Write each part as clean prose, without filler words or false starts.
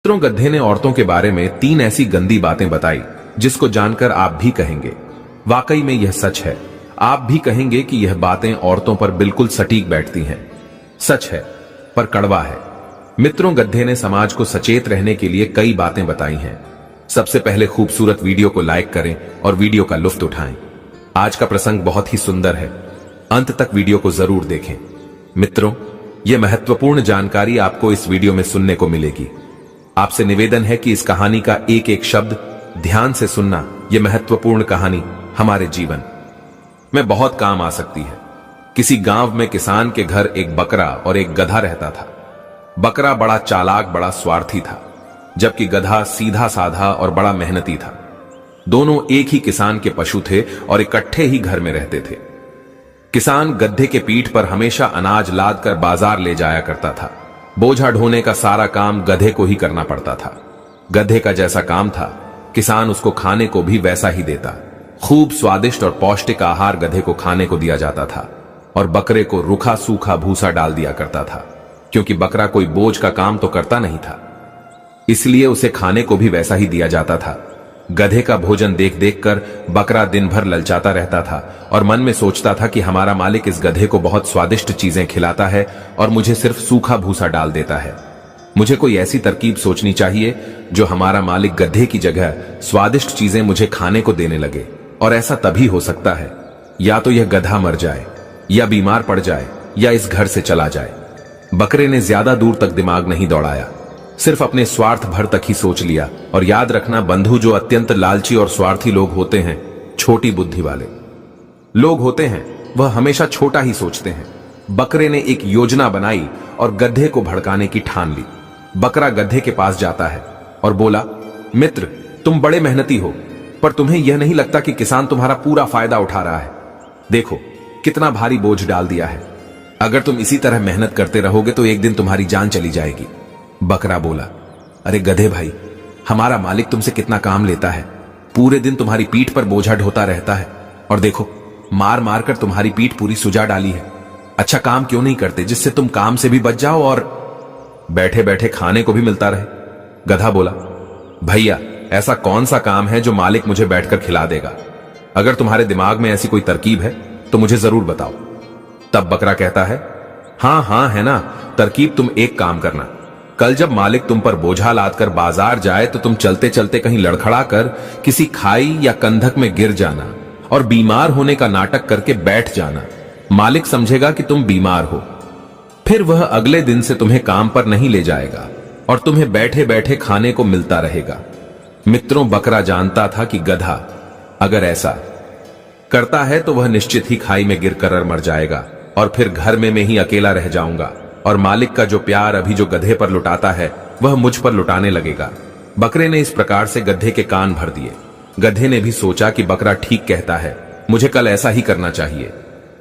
मित्रों, गधे ने औरतों के बारे में 3 ऐसी गंदी बातें बताई जिसको जानकर आप भी कहेंगे वाकई में यह सच है। आप भी कहेंगे कि यह बातें औरतों पर बिल्कुल सटीक बैठती हैं। सच है पर कड़वा है। मित्रों, गधे ने समाज को सचेत रहने के लिए कई बातें बताई हैं। सबसे पहले खूबसूरत वीडियो को लाइक करें और वीडियो का लुत्फ उठाएं। आज का प्रसंग बहुत ही सुंदर है, अंत तक वीडियो को जरूर देखें। मित्रों, यह महत्वपूर्ण जानकारी आपको इस वीडियो में सुनने को मिलेगी। आपसे निवेदन है कि इस कहानी का एक एक शब्द ध्यान से सुनना। यह महत्वपूर्ण कहानी हमारे जीवन में बहुत काम आ सकती है। किसी गांव में किसान के घर एक बकरा और एक गधा रहता था। बकरा बड़ा चालाक, बड़ा स्वार्थी था, जबकि गधा सीधा साधा और बड़ा मेहनती था। दोनों एक ही किसान के पशु थे और इकट्ठे ही घर में रहते थे। किसान गधे के पीठ पर हमेशा अनाज लाद कर बाजार ले जाया करता था। बोझा ढोने का सारा काम गधे को ही करना पड़ता था। गधे का जैसा काम था, किसान उसको खाने को भी वैसा ही देता। खूब स्वादिष्ट और पौष्टिक आहार गधे को खाने को दिया जाता था और बकरे को रूखा सूखा भूसा डाल दिया करता था, क्योंकि बकरा कोई बोझ का काम तो करता नहीं था, इसलिए उसे खाने को भी वैसा ही दिया जाता था। गधे का भोजन देख देख कर बकरा दिन भर ललचाता रहता था और मन में सोचता था कि हमारा मालिक इस गधे को बहुत स्वादिष्ट चीजें खिलाता है और मुझे सिर्फ सूखा भूसा डाल देता है। मुझे कोई ऐसी तरकीब सोचनी चाहिए जो हमारा मालिक गधे की जगह स्वादिष्ट चीजें मुझे खाने को देने लगे। और ऐसा तभी हो सकता है या तो यह गधा मर जाए, या बीमार पड़ जाए, या इस घर से चला जाए। बकरे ने ज्यादा दूर तक दिमाग नहीं दौड़ाया, सिर्फ अपने स्वार्थ भर तक ही सोच लिया। और याद रखना बंधु, जो अत्यंत लालची और स्वार्थी लोग होते हैं, छोटी बुद्धि वाले लोग होते हैं, वह हमेशा छोटा ही सोचते हैं। बकरे ने एक योजना बनाई और गधे को भड़काने की ठान ली। बकरा गधे के पास जाता है और बोला, मित्र, तुम बड़े मेहनती हो, पर तुम्हें यह नहीं लगता कि किसान तुम्हारा पूरा फायदा उठा रहा है? देखो कितना भारी बोझ डाल दिया है। अगर तुम इसी तरह मेहनत करते रहोगे तो एक दिन तुम्हारी जान चली जाएगी। बकरा बोला, अरे गधे भाई, हमारा मालिक तुमसे कितना काम लेता है। पूरे दिन तुम्हारी पीठ पर बोझा ढोता रहता है और देखो मार मार कर तुम्हारी पीठ पूरी सुजा डाली है। अच्छा काम क्यों नहीं करते जिससे तुम काम से भी बच जाओ और बैठे बैठे खाने को भी मिलता रहे? गधा बोला, भैया, ऐसा कौन सा काम है जो मालिक मुझे बैठकर खिला देगा? अगर तुम्हारे दिमाग में ऐसी कोई तरकीब है तो मुझे जरूर बताओ। तब बकरा कहता है, हाँ है ना तरकीब। तुम एक काम करना, कल जब मालिक तुम पर बोझा लादकर बाजार जाए तो तुम चलते चलते कहीं लड़खड़ा कर किसी खाई या कंधक में गिर जाना और बीमार होने का नाटक करके बैठ जाना। मालिक समझेगा कि तुम बीमार हो, फिर वह अगले दिन से तुम्हें काम पर नहीं ले जाएगा और तुम्हें बैठे बैठे खाने को मिलता रहेगा। मित्रों, बकरा जानता था कि गधा अगर ऐसा करता है तो वह निश्चित ही खाई में गिरकर मर जाएगा और फिर घर में मैं ही अकेला रह जाऊंगा और मालिक का जो प्यार अभी जो गधे पर लुटाता है वह मुझ पर लुटाने लगेगा। बकरे ने इस प्रकार से गधे के कान भर दिए। गधे ने भी सोचा कि बकरा ठीक कहता है, मुझे कल ऐसा ही करना चाहिए।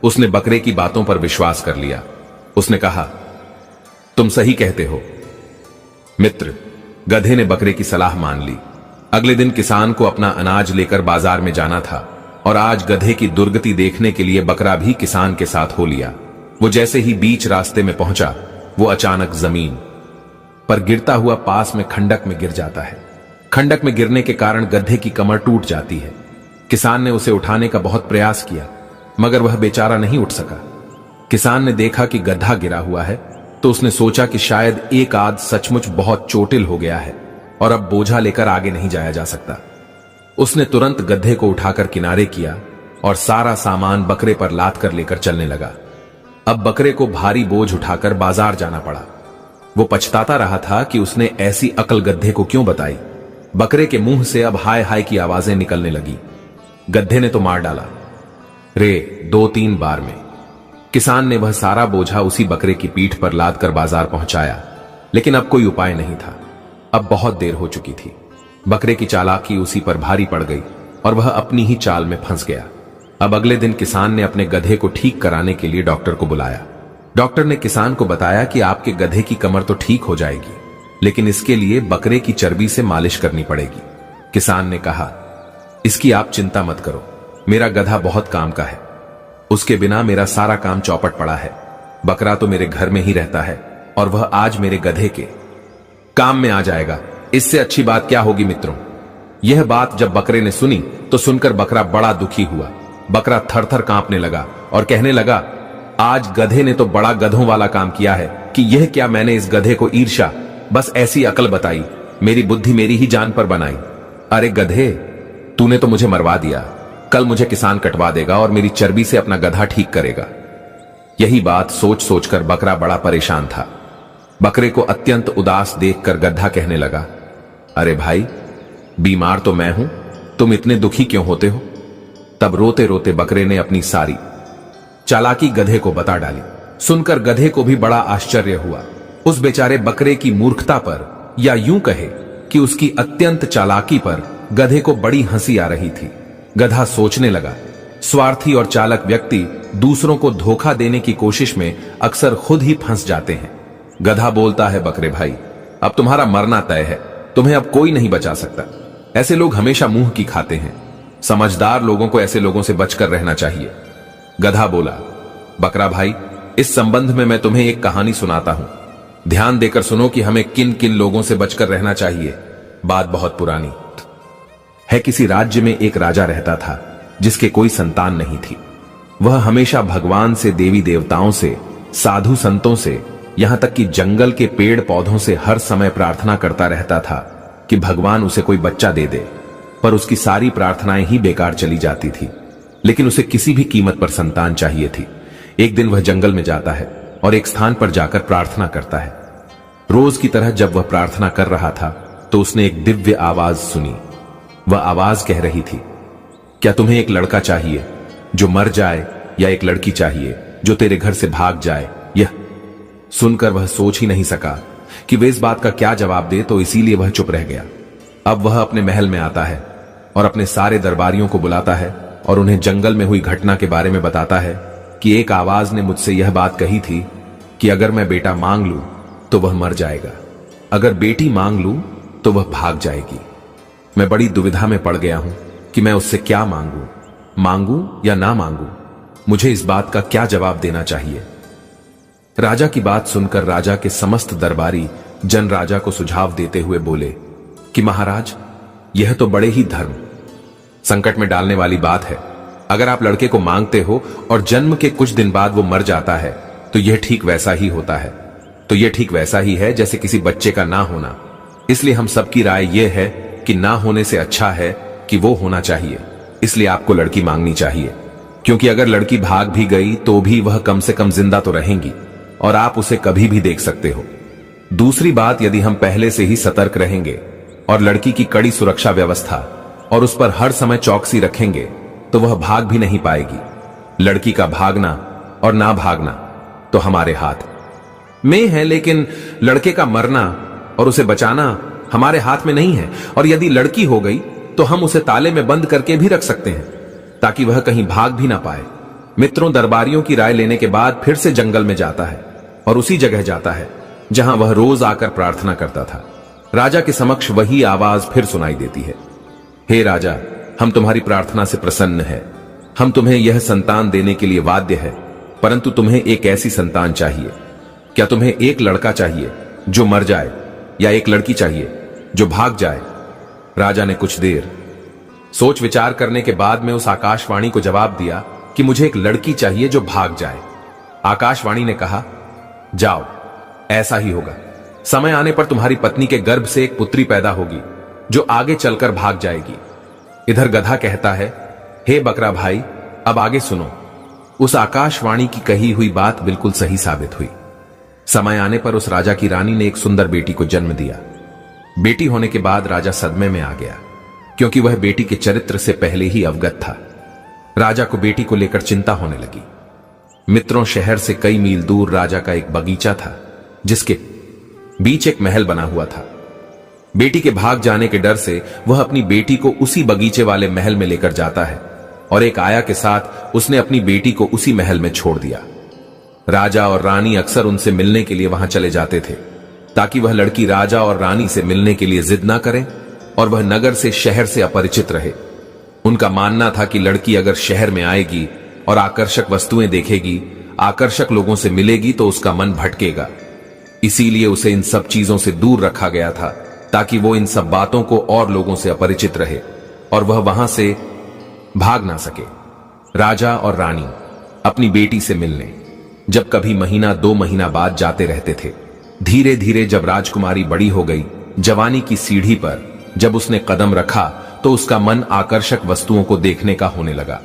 उसने बकरे की बातों पर विश्वास कर लिया। उसने कहा, तुम सही कहते हो मित्र। गधे ने बकरे की सलाह मान ली। अगले दिन किसान को अपना अनाज लेकर बाजार में जाना था और आज गधे की दुर्गति देखने के लिए बकरा भी किसान के साथ हो लिया। वो जैसे ही बीच रास्ते में पहुंचा, वो अचानक जमीन पर गिरता हुआ पास में खंडक में गिर जाता है। खंडक में गिरने के कारण गधे की कमर टूट जाती है। किसान ने उसे उठाने का बहुत प्रयास किया, मगर वह बेचारा नहीं उठ सका। किसान ने देखा कि गधा गिरा हुआ है तो उसने सोचा कि शायद एक आध सचमुच बहुत चोटिल हो गया है और अब बोझा लेकर आगे नहीं जाया जा सकता। उसने तुरंत गधे को उठाकर किनारे किया और सारा सामान बकरे पर लाद कर लेकर चलने लगा। अब बकरे को भारी बोझ उठाकर बाजार जाना पड़ा। वो पछताता रहा था कि उसने ऐसी अकल गधे को क्यों बताई। बकरे के मुंह से अब हाय हाय की आवाजें निकलने लगी। गधे ने तो मार डाला रे 2-3 बार में। किसान ने वह सारा बोझा उसी बकरे की पीठ पर लाद कर बाजार पहुंचाया, लेकिन अब कोई उपाय नहीं था। अब बहुत देर हो चुकी थी। बकरे की चालाकी उसी पर भारी पड़ गई और वह अपनी ही चाल में फंस गया। अब अगले दिन किसान ने अपने गधे को ठीक कराने के लिए डॉक्टर को बुलाया। डॉक्टर ने किसान को बताया कि आपके गधे की कमर तो ठीक हो जाएगी, लेकिन इसके लिए बकरे की चर्बी से मालिश करनी पड़ेगी। किसान ने कहा, इसकी आप चिंता मत करो, मेरा गधा बहुत काम का है, उसके बिना मेरा सारा काम चौपट पड़ा है। बकरा तो मेरे घर में ही रहता है और वह आज मेरे गधे के काम में आ जाएगा, इससे अच्छी बात क्या होगी मित्रों। यह बात जब बकरे ने सुनी तो सुनकर बकरा बड़ा दुखी हुआ। बकरा थर थर कांपने लगा और कहने लगा, आज गधे ने तो बड़ा गधों वाला काम किया है कि यह क्या मैंने इस गधे को ईर्ष्या बस ऐसी अकल बताई, मेरी बुद्धि मेरी ही जान पर बनाई। अरे गधे, तूने तो मुझे मरवा दिया, कल मुझे किसान कटवा देगा और मेरी चर्बी से अपना गधा ठीक करेगा। यही बात सोच सोचकर बकरा बड़ा परेशान था। बकरे को अत्यंत उदास देखकर गधा कहने लगा, अरे भाई, बीमार तो मैं हूं, तुम इतने दुखी क्यों होते हो। तब रोते रोते बकरे ने अपनी सारी चालाकी गधे को बता डाली। सुनकर गधे को भी बड़ा आश्चर्य हुआ। उस बेचारे बकरे की मूर्खता पर, या यूं कहे कि उसकी अत्यंत चालाकी पर गधे को बड़ी हंसी आ रही थी। गधा सोचने लगा, स्वार्थी और चालक व्यक्ति दूसरों को धोखा देने की कोशिश में अक्सर खुद ही फंस जाते हैं। गधा बोलता है, बकरे भाई, अब तुम्हारा मरना तय है, तुम्हें अब कोई नहीं बचा सकता। ऐसे लोग हमेशा मुंह की खाते हैं, समझदार लोगों को ऐसे लोगों से बचकर रहना चाहिए। गधा बोला, बकरा भाई, इस संबंध में मैं तुम्हें एक कहानी सुनाता हूं, ध्यान देकर सुनो कि हमें किन किन लोगों से बचकर रहना चाहिए। बात बहुत पुरानी है। किसी राज्य में एक राजा रहता था जिसके कोई संतान नहीं थी। वह हमेशा भगवान से, देवी देवताओं से, साधु संतों से, यहां तक कि जंगल के पेड़ पौधों से हर समय प्रार्थना करता रहता था कि भगवान उसे कोई बच्चा दे दे। पर उसकी सारी प्रार्थनाएं ही बेकार चली जाती थी। लेकिन उसे किसी भी कीमत पर संतान चाहिए थी। एक दिन वह जंगल में जाता है और एक स्थान पर जाकर प्रार्थना करता है। रोज की तरह जब वह प्रार्थना कर रहा था तो उसने एक दिव्य आवाज सुनी। वह आवाज कह रही थी, क्या तुम्हें एक लड़का चाहिए जो मर जाए, या एक लड़की चाहिए जो तेरे घर से भाग जाए। यह सुनकर वह सोच ही नहीं सका कि वे इस बात का क्या जवाब दे, तो इसीलिए वह चुप रह गया। अब वह अपने महल में आता है और अपने सारे दरबारियों को बुलाता है और उन्हें जंगल में हुई घटना के बारे में बताता है कि एक आवाज ने मुझसे यह बात कही थी कि अगर मैं बेटा मांग लूं तो वह मर जाएगा, अगर बेटी मांग लूं तो वह भाग जाएगी। मैं बड़ी दुविधा में पड़ गया हूं कि मैं उससे क्या मांगूं, मांगूं या ना मांगूं। मुझे इस बात का क्या जवाब देना चाहिए। राजा की बात सुनकर राजा के समस्त दरबारी जन राजा को सुझाव देते हुए बोले कि महाराज, यह तो बड़े ही धर्म संकट में डालने वाली बात है। अगर आप लड़के को मांगते हो और जन्म के कुछ दिन बाद वो मर जाता है तो यह ठीक वैसा ही होता है। तो यह ठीक वैसा ही है जैसे किसी बच्चे का ना होना। इसलिए हम सबकी राय यह है कि ना होने से अच्छा है कि वो होना चाहिए। इसलिए आपको लड़की मांगनी चाहिए, क्योंकि अगर लड़की भाग भी गई तो भी वह कम से कम जिंदा तो रहेंगी और आप उसे कभी भी देख सकते हो। दूसरी बात, यदि हम पहले से ही सतर्क रहेंगे और लड़की की कड़ी सुरक्षा व्यवस्था और उस पर हर समय चौकसी रखेंगे तो वह भाग भी नहीं पाएगी। लड़की का भागना और ना भागना तो हमारे हाथ में है, लेकिन लड़के का मरना और उसे बचाना हमारे हाथ में नहीं है। और यदि लड़की हो गई तो हम उसे ताले में बंद करके भी रख सकते हैं ताकि वह कहीं भाग भी ना पाए। मित्रों, दरबारियों की राय लेने के बाद फिर से जंगल में जाता है और उसी जगह जाता है जहां वह रोज आकर प्रार्थना करता था। राजा के समक्ष वही आवाज फिर सुनाई देती है, हे राजा, हम तुम्हारी प्रार्थना से प्रसन्न है। हम तुम्हें यह संतान देने के लिए बाध्य है, परंतु तुम्हें एक ऐसी संतान चाहिए। क्या तुम्हें एक लड़का चाहिए जो मर जाए, या एक लड़की चाहिए जो भाग जाए। राजा ने कुछ देर सोच विचार करने के बाद में उस आकाशवाणी को जवाब दिया कि मुझे एक लड़की चाहिए जो भाग जाए। आकाशवाणी ने कहा, जाओ, ऐसा ही होगा। समय आने पर तुम्हारी पत्नी के गर्भ से एक पुत्री पैदा होगी जो आगे चलकर भाग जाएगी। इधर गधा कहता है, हे बकरा भाई, अब आगे सुनो। उस आकाशवाणी की कही हुई बात बिल्कुल सही साबित हुई। समय आने पर उस राजा की रानी ने एक सुंदर बेटी को जन्म दिया। बेटी होने के बाद राजा सदमे में आ गया, क्योंकि वह बेटी के चरित्र से पहले ही अवगत था। राजा को बेटी को लेकर चिंता होने लगी। मित्रों, शहर से कई मील दूर राजा का एक बगीचा था जिसके बीच एक महल बना हुआ था। बेटी के भाग जाने के डर से वह अपनी बेटी को उसी बगीचे वाले महल में लेकर जाता है और एक आया के साथ उसने अपनी बेटी को उसी महल में छोड़ दिया। राजा और रानी अक्सर उनसे मिलने के लिए वहां चले जाते थे ताकि वह लड़की राजा और रानी से मिलने के लिए जिद ना करे और वह नगर से, शहर से अपरिचित रहे। उनका मानना था कि लड़की अगर शहर में आएगी और आकर्षक वस्तुएं देखेगी, आकर्षक लोगों से मिलेगी तो उसका मन भटकेगा। इसीलिए उसे इन सब चीजों से दूर रखा गया था, ताकि वो इन सब बातों को और लोगों से अपरिचित रहे और वह वहां से भाग ना सके। राजा और रानी अपनी बेटी से मिलने जब कभी महीना 2 महीना बाद जाते रहते थे। धीरे धीरे जब राजकुमारी बड़ी हो गई, जवानी की सीढ़ी पर जब उसने कदम रखा तो उसका मन आकर्षक वस्तुओं को देखने का होने लगा।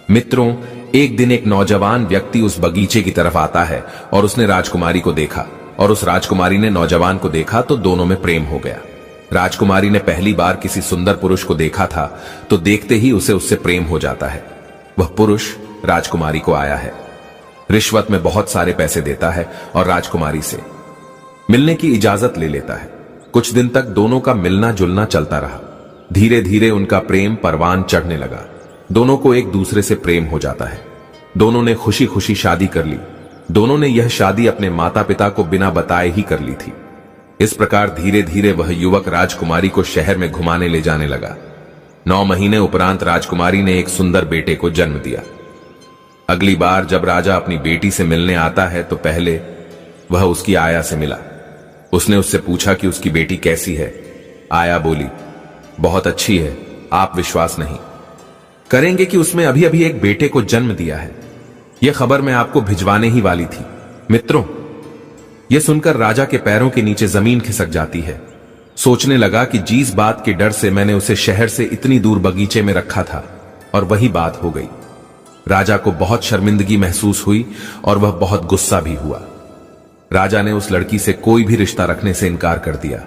मित्रों, एक दिन एक नौजवान व्यक्ति उस बगीचे की तरफ आता है और उसने राजकुमारी को देखा और उस राजकुमारी ने नौजवान को देखा तो दोनों में प्रेम हो गया। राजकुमारी ने पहली बार किसी सुंदर पुरुष को देखा था तो देखते ही उसे उससे प्रेम हो जाता है। वह पुरुष राजकुमारी को आया है, रिश्वत में बहुत सारे पैसे देता है और राजकुमारी से मिलने की इजाजत ले लेता है। कुछ दिन तक दोनों का मिलना जुलना चलता रहा। धीरे धीरे उनका प्रेम परवान चढ़ने लगा। दोनों को एक दूसरे से प्रेम हो जाता है। दोनों ने खुशी खुशी शादी कर ली। दोनों ने यह शादी अपने माता पिता को बिना बताए ही कर ली थी। इस प्रकार धीरे धीरे वह युवक राजकुमारी को शहर में घुमाने ले जाने लगा। 9 महीने उपरांत राजकुमारी ने एक सुंदर बेटे को जन्म दिया। अगली बार जब राजा अपनी बेटी से मिलने आता है तो पहले वह उसकी आया से मिला। उसने उससे पूछा कि उसकी बेटी कैसी है। आया बोली, बहुत अच्छी है, आप विश्वास नहीं करेंगे कि उसमें अभी अभी एक बेटे को जन्म दिया है। यह खबर मैं आपको भिजवाने ही वाली थी। मित्रों, यह सुनकर राजा के पैरों के नीचे जमीन खिसक जाती है। सोचने लगा कि जिस बात के डर से मैंने उसे शहर से इतनी दूर बगीचे में रखा था और वही बात हो गई। राजा को बहुत शर्मिंदगी महसूस हुई और वह बहुत गुस्सा भी हुआ। राजा ने उस लड़की से कोई भी रिश्ता रखने से इनकार कर दिया।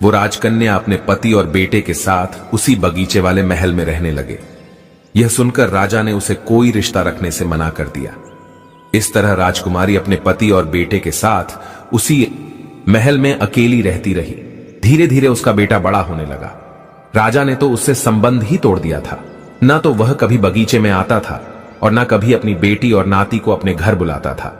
वो राजकन्या अपने पति और बेटे के साथ उसी बगीचे वाले महल में रहने लगे। यह सुनकर राजा ने उसे कोई रिश्ता रखने से मना कर दिया। इस तरह राजकुमारी अपने पति और बेटे के साथ उसी महल में अकेली रहती रही। धीरे धीरे उसका बेटा बड़ा होने लगा। राजा ने तो उससे संबंध ही तोड़ दिया था। ना तो वह कभी बगीचे में आता था और ना कभी अपनी बेटी और नाती को अपने घर बुलाता था।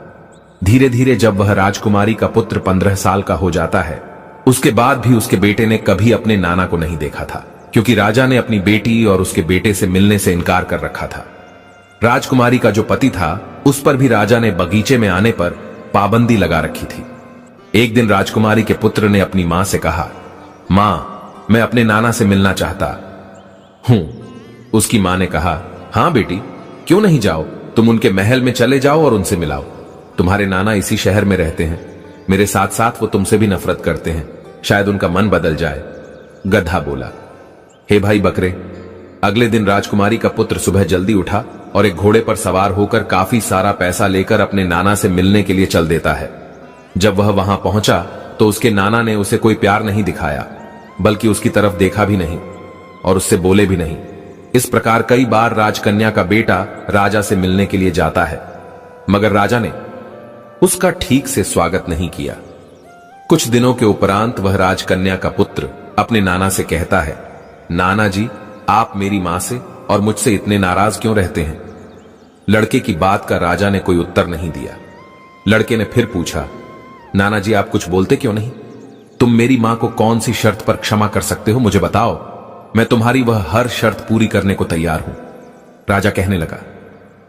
धीरे धीरे जब वह राजकुमारी का पुत्र 15 साल का हो जाता है, उसके बाद भी उसके बेटे ने कभी अपने नाना को नहीं देखा था, क्योंकि राजा ने अपनी बेटी और उसके बेटे से मिलने से इनकार कर रखा था। राजकुमारी का जो पति था उस पर भी राजा ने बगीचे में आने पर पाबंदी लगा रखी थी। एक दिन राजकुमारी के पुत्र ने अपनी मां से कहा, मां, मैं अपने नाना से मिलना चाहता हूं। उसकी मां ने कहा, हां बेटी, क्यों नहीं जाओ, तुम उनके महल में चले जाओ और उनसे मिलाओ। तुम्हारे नाना इसी शहर में रहते हैं। मेरे साथ साथ वो तुमसे भी नफरत करते हैं, शायद उनका मन बदल जाए। गधा बोला, हे भाई बकरे। अगले दिन राजकुमारी का पुत्र सुबह जल्दी उठा और एक घोड़े पर सवार होकर काफी सारा पैसा लेकर अपने नाना से मिलने के लिए चल देता है। जब वह वहां पहुंचा तो उसके नाना ने उसे कोई प्यार नहीं दिखाया, बल्कि उसकी तरफ देखा भी नहीं और उससे बोले भी नहीं। इस प्रकार कई बार राजकन्या का बेटा राजा से मिलने के लिए जाता है, मगर राजा ने उसका ठीक से स्वागत नहीं किया। कुछ दिनों के उपरांत वह राजकन्या का पुत्र अपने नाना से कहता है, नाना जी, आप मेरी मां से और मुझसे इतने नाराज क्यों रहते हैं? लड़के की बात का राजा ने कोई उत्तर नहीं दिया। लड़के ने फिर पूछा, नाना जी, आप कुछ बोलते क्यों नहीं? तुम मेरी मां को कौन सी शर्त पर क्षमा कर सकते हो, मुझे बताओ। मैं तुम्हारी वह हर शर्त पूरी करने को तैयार हूं। राजा कहने लगा,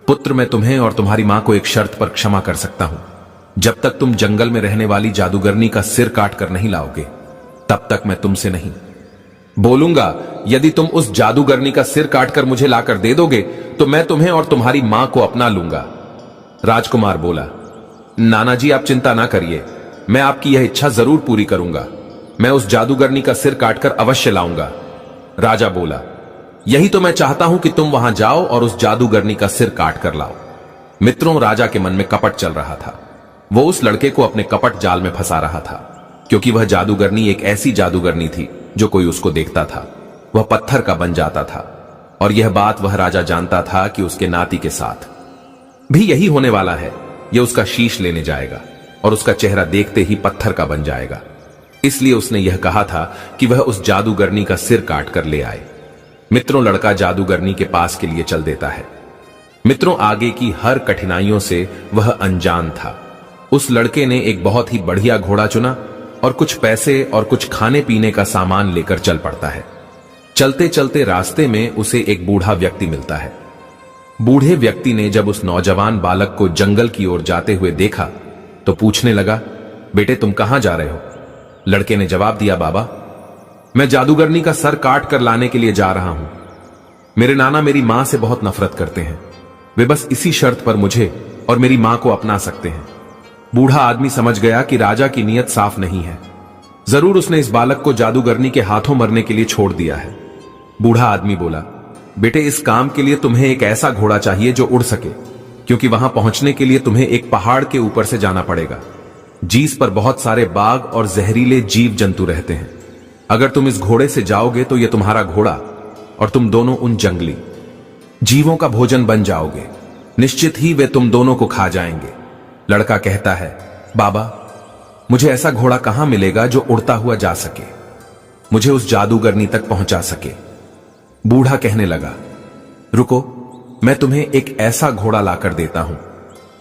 पुत्र, मैं तुम्हें और तुम्हारी मां को एक शर्त पर क्षमा कर सकता हूं। जब तक तुम जंगल में रहने वाली जादूगरनी का सिर काट कर नहीं लाओगे, तब तक मैं तुमसे नहीं बोलूंगा। यदि तुम उस जादूगरनी का सिर काटकर मुझे लाकर दे दोगे तो मैं तुम्हें और तुम्हारी मां को अपना लूंगा। राजकुमार बोला, नाना जी, आप चिंता ना करिए, मैं आपकी यह इच्छा जरूर पूरी करूंगा। मैं उस जादूगरनी का सिर काटकर अवश्य लाऊंगा। राजा बोला, यही तो मैं चाहता हूं कि तुम वहां जाओ और उस जादूगरनी का सिर काट कर लाओ। मित्रों, राजा के मन में कपट चल रहा था। वो उस लड़के को अपने कपट जाल में फंसा रहा था, क्योंकि वह जादूगरनी एक ऐसी जादूगरनी थी जो कोई उसको देखता था वह पत्थर का बन जाता था। और यह बात वह राजा जानता था कि उसके नाती के साथ भी यही होने वाला है। यह उसका शीश लेने जाएगा और उसका चेहरा देखते ही पत्थर का बन जाएगा। इसलिए उसने यह कहा था कि वह उस जादूगरनी का सिर काट कर ले आए। मित्रों, लड़का जादूगरनी के पास के लिए चल देता है। मित्रों, आगे की हर कठिनाइयों से वह अनजान था। उस लड़के ने एक बहुत ही बढ़िया घोड़ा चुना और कुछ पैसे और कुछ खाने पीने का सामान लेकर चल पड़ता है। चलते चलते रास्ते में उसे एक बूढ़ा व्यक्ति मिलता है। बूढ़े व्यक्ति ने जब उस नौजवान बालक को जंगल की ओर जाते हुए देखा तो पूछने लगा, बेटे तुम कहां जा रहे हो? लड़के ने जवाब दिया, बाबा मैं जादूगरनी का सर काट कर लाने के लिए जा रहा हूं। मेरे नाना मेरी मां से बहुत नफरत करते हैं। वे बस इसी शर्त पर मुझे और मेरी मां को अपना सकते हैं। बूढ़ा आदमी समझ गया कि राजा की नीयत साफ नहीं है। जरूर उसने इस बालक को जादूगरनी के हाथों मरने के लिए छोड़ दिया है। बूढ़ा आदमी बोला, बेटे इस काम के लिए तुम्हें एक ऐसा घोड़ा चाहिए जो उड़ सके, क्योंकि वहां पहुंचने के लिए तुम्हें एक पहाड़ के ऊपर से जाना पड़ेगा, जिस पर बहुत सारे बाघ और जहरीले जीव जंतु रहते हैं। अगर तुम इस घोड़े से जाओगे तो यह तुम्हारा घोड़ा और तुम दोनों उन जंगली जीवों का भोजन बन जाओगे। निश्चित ही वे तुम दोनों को खा जाएंगे। लड़का कहता है, बाबा मुझे ऐसा घोड़ा कहां मिलेगा जो उड़ता हुआ जा सके, मुझे उस जादूगरनी तक पहुंचा सके। बूढ़ा कहने लगा, रुको मैं तुम्हें एक ऐसा घोड़ा लाकर देता हूं।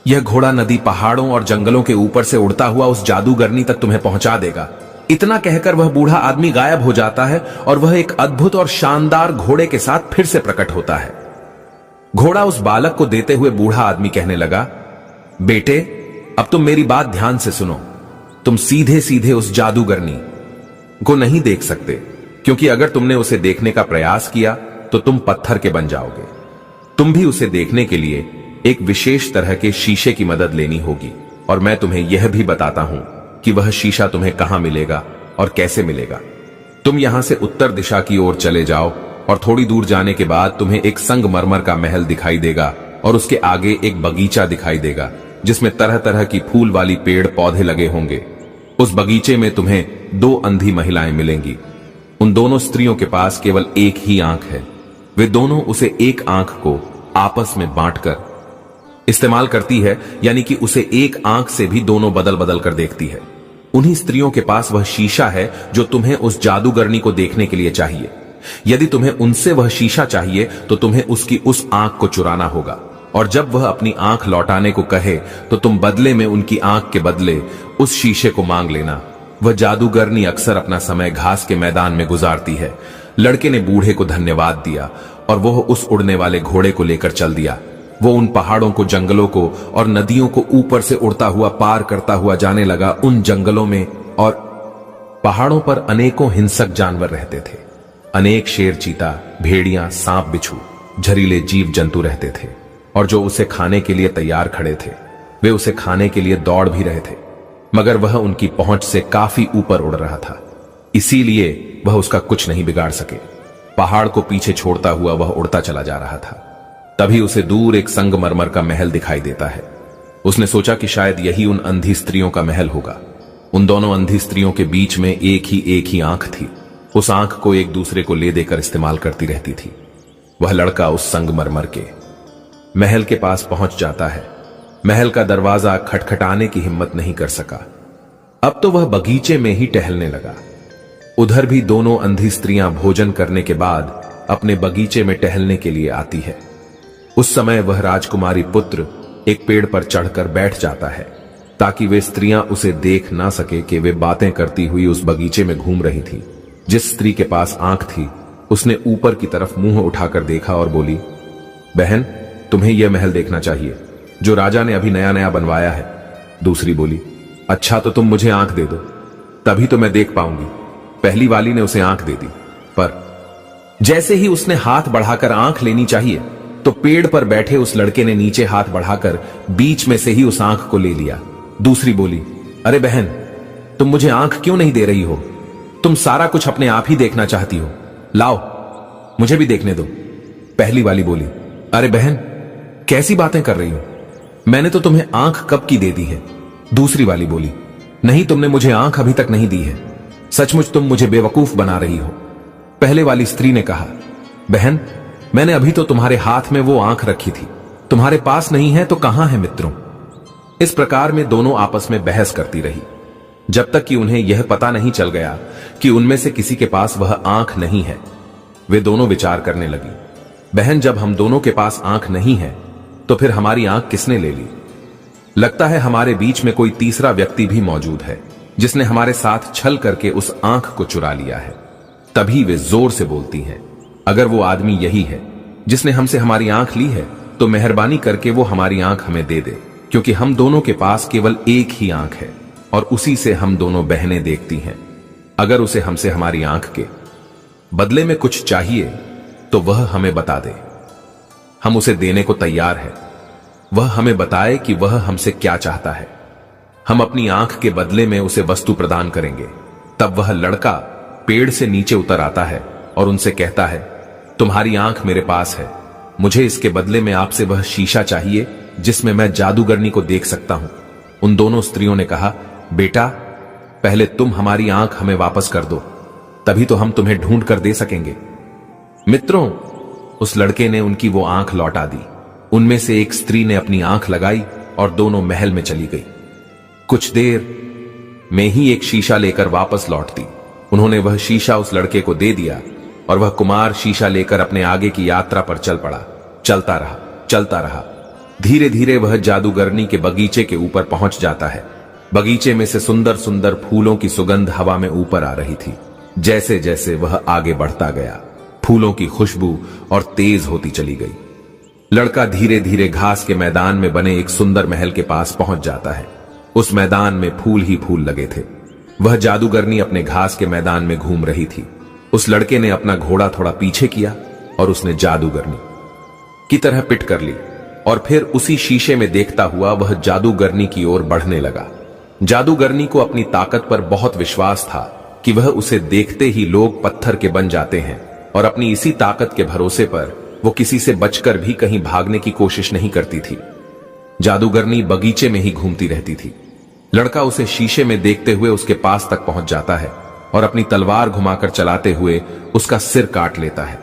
यह घोड़ा नदी, पहाड़ों और जंगलों के ऊपर से उड़ता हुआ उस जादूगरनी तक तुम्हें पहुंचा देगा। इतना कहकर वह बूढ़ा आदमी गायब हो जाता है और वह एक अद्भुत और शानदार घोड़े के साथ फिर से प्रकट होता है। घोड़ा उस बालक को देते हुए बूढ़ा आदमी कहने लगा, बेटे अब तुम मेरी बात ध्यान से सुनो। तुम सीधे सीधे उस जादूगरनी को नहीं देख सकते, क्योंकि अगर तुमने उसे देखने का प्रयास किया तो तुम पत्थर के बन जाओगे। तुम भी उसे देखने के लिए एक विशेष तरह के शीशे की मदद लेनी होगी, और मैं तुम्हें यह भी बताता हूं कि वह शीशा तुम्हें कहां मिलेगा और कैसे मिलेगा। तुम यहां से उत्तर दिशा की ओर चले जाओ और थोड़ी दूर जाने के बाद तुम्हें एक संगमरमर का महल दिखाई देगा और उसके आगे एक बगीचा दिखाई देगा जिसमें तरह तरह की फूल वाली पेड़ पौधे लगे होंगे। उस बगीचे में तुम्हें 2 अंधी महिलाएं मिलेंगी। उन दोनों स्त्रियों के पास केवल एक ही आंख है। वे दोनों उसे एक आंख को आपस में बांटकर इस्तेमाल करती है, यानी कि उसे एक आंख से भी दोनों बदल बदल कर देखती है। उन्हीं स्त्रियों के पास वह शीशा है जो तुम्हें उस जादूगरनी को देखने के लिए चाहिए। यदि तुम्हें उनसे वह शीशा चाहिए तो तुम्हें उसकी उस आंख को चुराना होगा, और जब वह अपनी आंख लौटाने को कहे तो तुम बदले में उनकी आंख के बदले उस शीशे को मांग लेना। वह जादूगरनी अक्सर अपना समय घास के मैदान में गुजारती है। लड़के ने बूढ़े को धन्यवाद दिया और वह उस उड़ने वाले घोड़े को लेकर चल दिया। वो उन पहाड़ों को, जंगलों को और नदियों को ऊपर से उड़ता हुआ पार करता हुआ जाने लगा। उन जंगलों में और पहाड़ों पर अनेकों हिंसक जानवर रहते थे। अनेक शेर, चीता, भेड़ियां, सांप, बिच्छू, जहरीले जीव जंतु रहते थे, और जो उसे खाने के लिए तैयार खड़े थे। वे उसे खाने के लिए दौड़ भी रहे थे, मगर वह उनकी पहुंच से काफी ऊपर उड़ रहा था, इसीलिए वह उसका कुछ नहीं बिगाड़ सके। पहाड़ को पीछे छोड़ता हुआ वह उड़ता चला जा रहा था। तभी उसे दूर एक संगमरमर का महल दिखाई देता है। उसने सोचा कि शायद यही उन अंधी स्त्रियों का महल होगा। उन दोनों अंधी स्त्रियों के बीच में एक ही आंख थी। उस आंख को एक दूसरे को ले देकर इस्तेमाल करती रहती थी। वह लड़का उस संगमरमर के महल के पास पहुंच जाता है। महल का दरवाजा खटखटाने की हिम्मत नहीं कर सका। अब तो वह बगीचे में ही टहलने लगा। उधर भी दोनों अंधी स्त्रियां भोजन करने के बाद अपने बगीचे में टहलने के लिए आती है। उस समय वह राजकुमारी पुत्र एक पेड़ पर चढ़कर बैठ जाता है, ताकि वे स्त्रियां उसे देख ना सके कि वे बातें करती हुई उस बगीचे में घूम रही थी। जिस स्त्री के पास आंख थी उसने ऊपर की तरफ मुंह उठाकर देखा और बोली, बहन तुम्हें यह महल देखना चाहिए जो राजा ने अभी नया नया बनवाया है। दूसरी बोली, अच्छा तो तुम मुझे आंख दे दो, तभी तो मैं देख पाऊंगी। पहली वाली ने उसे आंख दे दी, पर जैसे ही उसने हाथ बढ़ाकर आंख लेनी चाहिए तो पेड़ पर बैठे उस लड़के ने नीचे हाथ बढ़ाकर बीच में से ही उस आंख को ले लिया। दूसरी बोली, अरे बहन तुम मुझे आंख क्यों नहीं दे रही हो? तुम सारा कुछ अपने आप ही देखना चाहती हो, लाओ मुझे भी देखने दो। पहली वाली बोली, अरे बहन कैसी बातें कर रही हो, मैंने तो तुम्हें आंख कब की दे दी है। दूसरी वाली बोली, नहीं तुमने मुझे आंख अभी तक नहीं दी है, सचमुच तुम मुझे बेवकूफ बना रही हो। पहले वाली स्त्री ने कहा, बहन मैंने अभी तो तुम्हारे हाथ में वो आंख रखी थी, तुम्हारे पास नहीं है तो कहां है मित्रों। इस प्रकार में दोनों आपस में बहस करती रही, जब तक कि उन्हें यह पता नहीं चल गया कि उनमें से किसी के पास वह आंख नहीं है। वे दोनों विचार करने लगी, बहन जब हम दोनों के पास आंख नहीं है तो फिर हमारी आंख किसने ले ली? लगता है हमारे बीच में कोई तीसरा व्यक्ति भी मौजूद है जिसने हमारे साथ छल करके उस आंख को चुरा लिया है। तभी वे जोर से बोलती हैं, अगर वो आदमी यही है जिसने हमसे हमारी आंख ली है तो मेहरबानी करके वो हमारी आंख हमें दे दे, क्योंकि हम दोनों के पास केवल एक ही आंख है। और उसी से हम दोनों बहनें देखती हैं। अगर उसे हमसे हमारी आंख के बदले में कुछ चाहिए तो वह हमें बता दे, हम उसे देने को तैयार है। वह हमें बताए कि वह हमसे क्या चाहता है, हम अपनी आंख के बदले में उसे वस्तु प्रदान करेंगे। तब वह लड़का पेड़ से नीचे उतर आता है और उनसे कहता है, तुम्हारी आंख मेरे पास है, मुझे इसके बदले में आपसे वह शीशा चाहिए जिसमें मैं जादूगरनी को देख सकता हूं। उन दोनों स्त्रियों ने कहा, बेटा पहले तुम हमारी आंख हमें वापस कर दो, तभी तो हम तुम्हें ढूंढ कर दे सकेंगे। मित्रों, उस लड़के ने उनकी वो आंख लौटा दी। उनमें से एक स्त्री ने अपनी आंख लगाई और दोनों महल में चली गई। कुछ देर में ही एक शीशा लेकर वापस लौटती। उन्होंने वह शीशा उस लड़के को दे दिया और वह कुमार शीशा लेकर अपने आगे की यात्रा पर चल पड़ा। चलता रहा, चलता रहा। धीरे धीरे वह जादूगरनी के बगीचे के ऊपर पहुंच जाता है। बगीचे में से सुंदर सुंदर फूलों की सुगंध हवा में ऊपर आ रही थी। जैसे जैसे वह आगे बढ़ता गया, फूलों की खुशबू और तेज होती चली गई। लड़का धीरे धीरे घास के मैदान में बने एक सुंदर महल के पास पहुंच जाता है। उस मैदान में फूल ही फूल लगे थे। वह जादूगरनी अपने घास के मैदान में घूम रही थी। उस लड़के ने अपना घोड़ा थोड़ा पीछे किया और उसने जादूगरनी की तरह पिट कर ली और फिर उसी शीशे में देखता हुआ वह जादूगरनी की ओर बढ़ने लगा। जादूगरनी को अपनी ताकत पर बहुत विश्वास था कि वह उसे देखते ही लोग पत्थर के बन जाते हैं, और अपनी इसी ताकत के भरोसे पर वो किसी से बचकर भी कहीं भागने की कोशिश नहीं करती थी। जादूगरनी बगीचे में ही घूमती रहती थी। लड़का उसे शीशे में देखते हुए उसके पास तक पहुंच जाता है और अपनी तलवार घुमाकर चलाते हुए उसका सिर काट लेता है।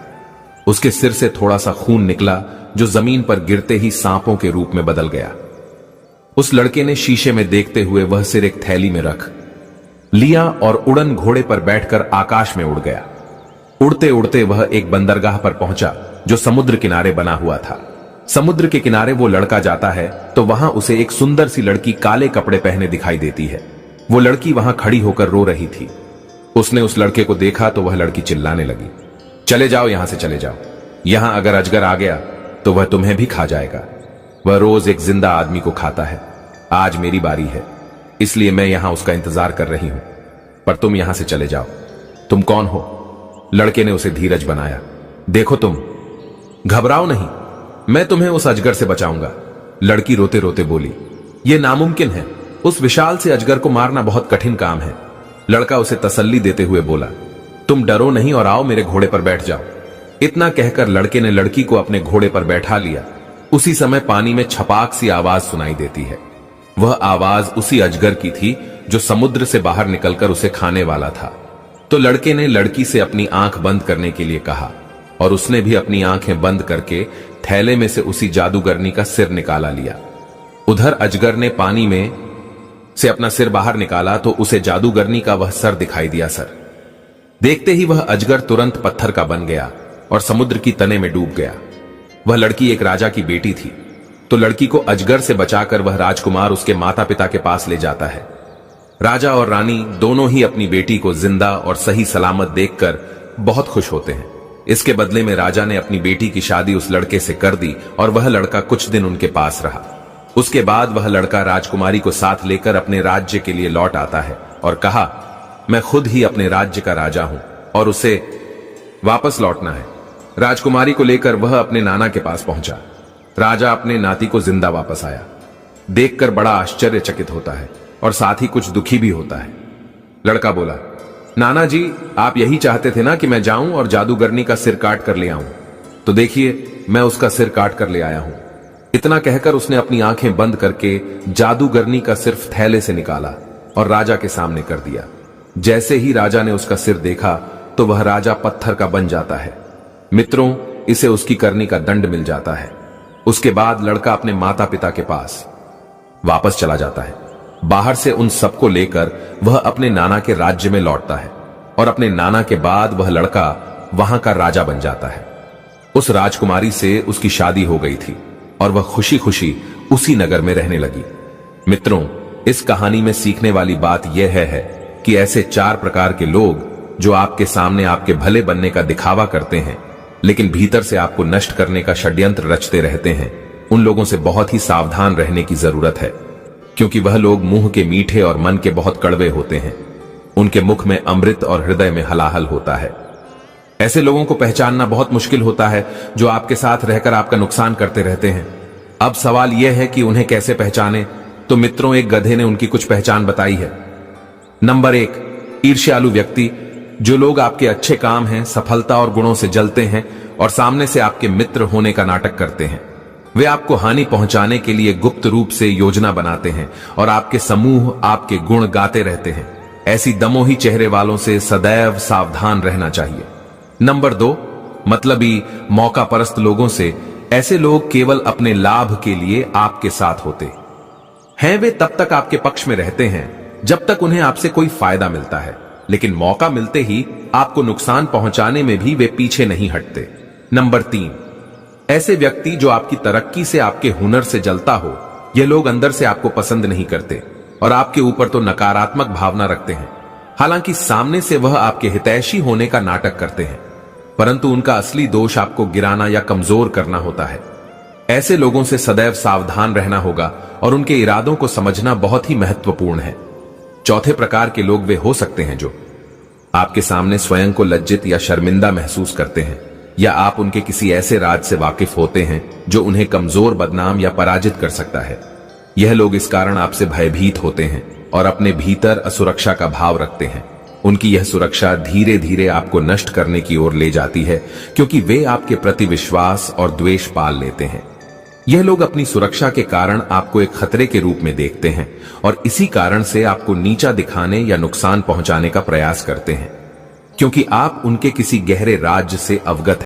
उसके सिर से थोड़ा सा खून निकला जो जमीन पर गिरते ही सांपों के रूप में बदल गया। उस लड़के ने शीशे में देखते हुए वह सिर एक थैली में रख लिया और उड़न घोड़े पर बैठकर आकाश में उड़ गया। उड़ते उड़ते वह एक बंदरगाह पर पहुंचा जो समुद्र किनारे बना हुआ था। समुद्र के किनारे वो लड़का जाता है तो वहां उसे एक सुंदर सी लड़की काले कपड़े पहने दिखाई देती है। वो लड़की वहां खड़ी होकर रो रही थी। उसने उस लड़के को देखा तो वह लड़की चिल्लाने लगी, चले जाओ, यहां से चले जाओ। यहां अगर अजगर आ गया तो वह तुम्हें भी खा जाएगा। वह रोज एक जिंदा आदमी को खाता है। आज मेरी बारी है, इसलिए मैं यहां उसका इंतजार कर रही हूं, पर तुम यहां से चले जाओ। तुम कौन हो? लड़के ने उसे धीरज बनाया। देखो तुम घबराओ नहीं, मैं तुम्हें उस अजगर से बचाऊंगा। लड़की रोते रोते बोली, यह नामुमकिन है, उस विशाल से अजगर को मारना बहुत कठिन काम है। लड़का उसे तसल्ली देते हुए बोला, तुम डरो नहीं और आओ मेरे घोड़े पर बैठ जाओ। इतना कहकर लड़के ने लड़की को अपने घोड़े पर बैठा लिया। उसी समय पानी में छपाक सी आवाज सुनाई देती है। वह आवाज उसी अजगर की थी जो समुद्र से बाहर निकलकर उसे खाने वाला था। तो लड़के ने लड़की से अपनी आंख बंद करने के लिए कहा और उसने भी अपनी आंखें बंद करके थैले में से उसी जादूगरनी का सिर निकाला लिया। उधर अजगर ने पानी में से अपना सिर बाहर निकाला तो उसे जादूगरनी का वह सर दिखाई दिया। सर देखते ही वह अजगर तुरंत पत्थर का बन गया और समुद्र की तने में डूब गया। वह लड़की एक राजा की बेटी थी, तो लड़की को अजगर से बचाकर वह राजकुमार उसके माता पिता के पास ले जाता है। राजा और रानी दोनों ही अपनी बेटी को जिंदा और सही सलामत देखकर बहुत खुश होते हैं। इसके बदले में राजा ने अपनी बेटी की शादी उस लड़के से कर दी और वह लड़का कुछ दिन उनके पास रहा। उसके बाद वह लड़का राजकुमारी को साथ लेकर अपने राज्य के लिए लौट आता है और कहा, मैं खुद ही अपने राज्य का राजा हूं और उसे वापस लौटना है। राजकुमारी को लेकर वह अपने नाना के पास पहुंचा। राजा अपने नाती को जिंदा वापस आया देखकर बड़ा आश्चर्यचकित होता है और साथ ही कुछ दुखी भी होता है। लड़का बोला, नाना जी, आप यही चाहते थे ना कि मैं जाऊं और जादूगरनी का सिर काट कर ले आऊं, तो देखिए मैं उसका सिर काट कर ले आया हूं। इतना कहकर उसने अपनी आंखें बंद करके जादूगरनी का सिर्फ थैले से निकाला और राजा के सामने कर दिया। जैसे ही राजा ने उसका सिर देखा तो वह राजा पत्थर का बन जाता है। मित्रों, इसे उसकी करनी का दंड मिल जाता है। उसके बाद लड़का अपने माता पिता के पास वापस चला जाता है। बाहर से उन सबको लेकर वह अपने नाना के राज्य में लौटता है और अपने नाना के बाद वह लड़का वहां का राजा बन जाता है। उस राजकुमारी से उसकी शादी हो गई थी और वह खुशी खुशी उसी नगर में रहने लगी। मित्रों, इस कहानी में सीखने वाली बात यह है कि ऐसे 4 प्रकार के लोग जो आपके सामने आपके भले बनने का दिखावा करते हैं लेकिन भीतर से आपको नष्ट करने का षड्यंत्र रचते रहते हैं, उन लोगों से बहुत ही सावधान रहने की जरूरत है। क्योंकि वह लोग मुंह के मीठे और मन के बहुत कड़वे होते हैं। उनके मुख में अमृत और हृदय में हलाहल होता है। ऐसे लोगों को पहचानना बहुत मुश्किल होता है जो आपके साथ रहकर आपका नुकसान करते रहते हैं। अब सवाल यह है कि उन्हें कैसे पहचाने। तो मित्रों, एक गधे ने उनकी कुछ पहचान बताई है। नंबर 1, ईर्ष्यालु व्यक्ति। जो लोग आपके अच्छे काम हैं, सफलता और गुणों से जलते हैं और सामने से आपके मित्र होने का नाटक करते हैं। वे आपको हानि पहुंचाने के लिए गुप्त रूप से योजना बनाते हैं और आपके समूह आपके गुण गाते रहते हैं। ऐसी दमोही चेहरे वालों से सदैव सावधान रहना चाहिए। नंबर 2, मतलबी मौका परस्त लोगों से। ऐसे लोग केवल अपने लाभ के लिए आपके साथ होते हैं। वे तब तक आपके पक्ष में रहते हैं जब तक उन्हें आपसे कोई फायदा मिलता है, लेकिन मौका मिलते ही आपको नुकसान पहुंचाने में भी वे पीछे नहीं हटते। नंबर 3, ऐसे व्यक्ति जो आपकी तरक्की से, आपके हुनर से जलता हो। ये लोग अंदर से आपको पसंद नहीं करते और आपके ऊपर तो नकारात्मक भावना रखते हैं। हालांकि सामने से वह आपके हितैषी होने का नाटक करते हैं, परंतु उनका असली दोष आपको गिराना या कमजोर करना होता है। ऐसे लोगों से सदैव सावधान रहना होगा और उनके इरादों को समझना बहुत ही महत्वपूर्ण है। चौथे प्रकार के लोग वे हो सकते हैं जो आपके सामने स्वयं को लज्जित या शर्मिंदा महसूस करते हैं, या आप उनके किसी ऐसे राज से वाकिफ होते हैं जो उन्हें कमजोर, बदनाम या पराजित कर सकता है। यह लोग इस कारण आपसे भयभीत होते हैं और अपने भीतर असुरक्षा का भाव रखते हैं। उनकी यह सुरक्षा धीरे धीरे आपको नष्ट करने की ओर ले जाती है, क्योंकि वे आपके प्रति विश्वास और द्वेष पाल लेते हैं। यह लोग अपनी सुरक्षा के कारण आपको एक खतरे के रूप में देखते हैं और इसी कारण से आपको नीचा दिखाने या नुकसान पहुंचाने का प्रयास करते हैं, क्योंकि आप उनके किसी गहरे राज से अवगत हैं।